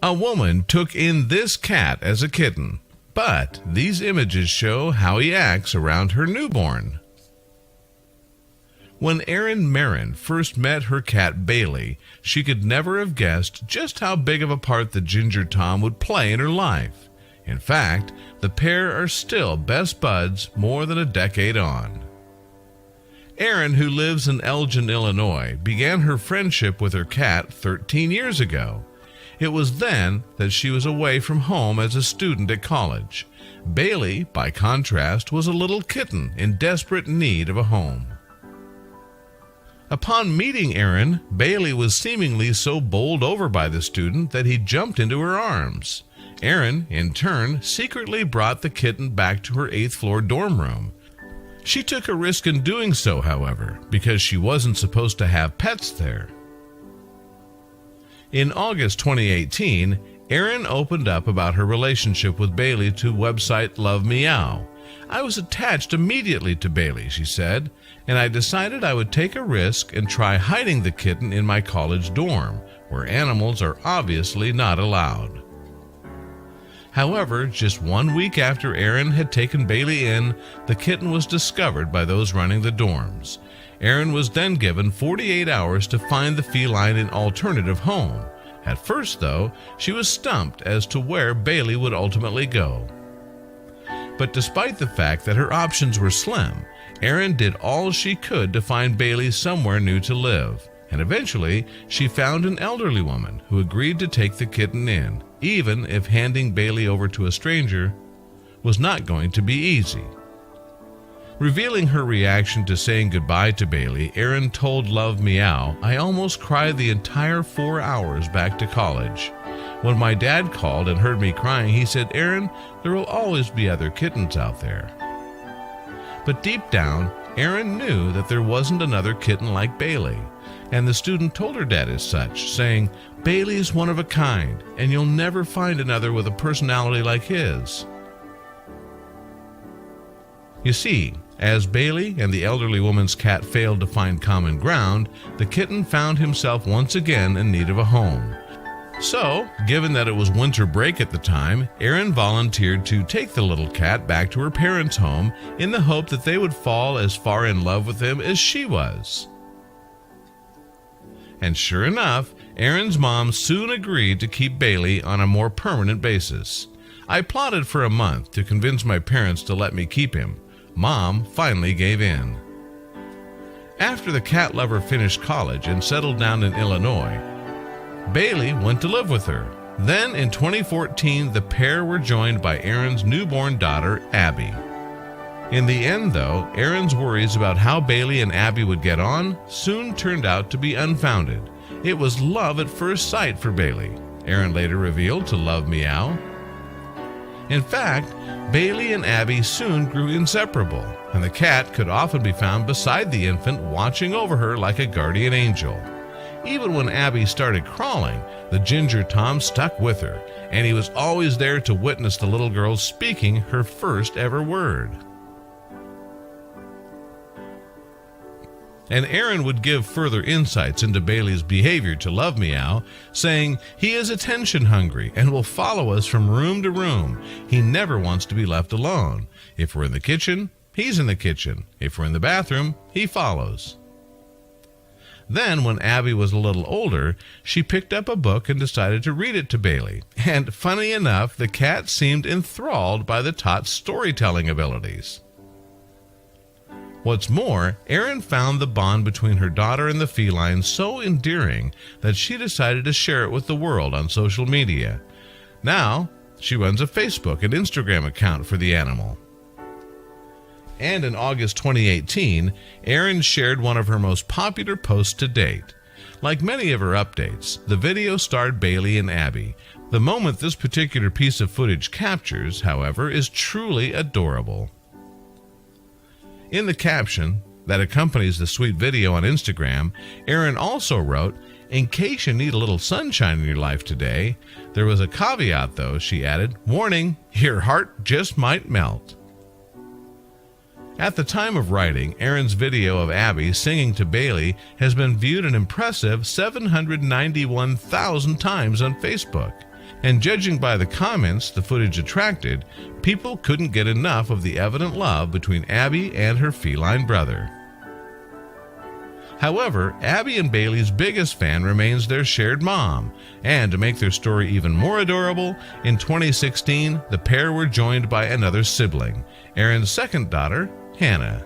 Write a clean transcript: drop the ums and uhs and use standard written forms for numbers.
A woman took in this cat as a kitten, but these images show how he acts around her newborn. When Erin Marin first met her cat Bailey, she could never have guessed just how big of a part the Ginger Tom would play in her life. In fact, the pair are still best buds more than a decade on. Erin, who lives in Elgin, Illinois, began her friendship with her cat 13 years ago. It was then that she was away from home as a student at college. Bailey, by contrast, was a little kitten in desperate need of a home. Upon meeting Erin, Bailey was seemingly so bowled over by the student that he jumped into her arms. Erin, in turn, secretly brought the kitten back to her 8th floor dorm room. She took a risk in doing so, however, because she wasn't supposed to have pets there. In August 2018, Erin opened up about her relationship with Bailey to website Love Meow. "I was attached immediately to Bailey," she said, "and I decided I would take a risk and try hiding the kitten in my college dorm, where animals are obviously not allowed." However, just 1 week after Erin had taken Bailey in, the kitten was discovered by those running the dorms. Erin was then given 48 hours to find the feline an alternative home. At first, though, she was stumped as to where Bailey would ultimately go. But despite the fact that her options were slim, Erin did all she could to find Bailey somewhere new to live, and eventually she found an elderly woman who agreed to take the kitten in, even if handing Bailey over to a stranger was not going to be easy. Revealing her reaction to saying goodbye to Bailey, Erin told Love Meow, "I almost cried the entire 4 hours back to college. When my dad called and heard me crying, he said, 'Erin, there will always be other kittens out there.'" But deep down, Erin knew that there wasn't another kitten like Bailey, and the student told her dad as such, saying, "Bailey's one of a kind, and you'll never find another with a personality like his." You see, as Bailey and the elderly woman's cat failed to find common ground, the kitten found himself once again in need of a home. So, given that it was winter break at the time, Erin volunteered to take the little cat back to her parents' home in the hope that they would fall as far in love with him as she was. And sure enough, Erin's mom soon agreed to keep Bailey on a more permanent basis. "I plotted for a month to convince my parents to let me keep him. Mom finally gave in." After the cat lover finished college and settled down in Illinois, Bailey went to live with her. Then in 2014, the pair were joined by Erin's newborn daughter, Abby. In the end, though, Erin's worries about how Bailey and Abby would get on soon turned out to be unfounded. It was love at first sight for Bailey, Erin later revealed to Love Meow. In fact, Bailey and Abby soon grew inseparable, and the cat could often be found beside the infant, watching over her like a guardian angel. Even when Abby started crawling, the Ginger Tom stuck with her, and he was always there to witness the little girl speaking her first ever word. And Erin would give further insights into Bailey's behavior to Love Meow, saying, "He is attention hungry and will follow us from room to room. He never wants to be left alone. If we're in the kitchen, he's in the kitchen. If we're in the bathroom, he follows." Then, when Abby was a little older, she picked up a book and decided to read it to Bailey. And funny enough, the cat seemed enthralled by the tot's storytelling abilities. What's more, Erin found the bond between her daughter and the feline so endearing that she decided to share it with the world on social media. Now, she runs a Facebook and Instagram account for the animal. And in August 2018, Erin shared one of her most popular posts to date. Like many of her updates, the video starred Bailey and Abby. The moment this particular piece of footage captures, however, is truly adorable. In the caption that accompanies the sweet video on Instagram, Erin also wrote, "In case you need a little sunshine in your life today." There was a caveat, though. She added, "Warning, your heart just might melt." At the time of writing, Erin's video of Abby singing to Bailey has been viewed an impressive 791,000 times on Facebook. and judging by the comments the footage attracted, people couldn't get enough of the evident love between Abby and her feline brother. However, Abby and Bailey's biggest fan remains their shared mom, and to make their story even more adorable, in 2016, the pair were joined by another sibling, Erin's second daughter, Hannah.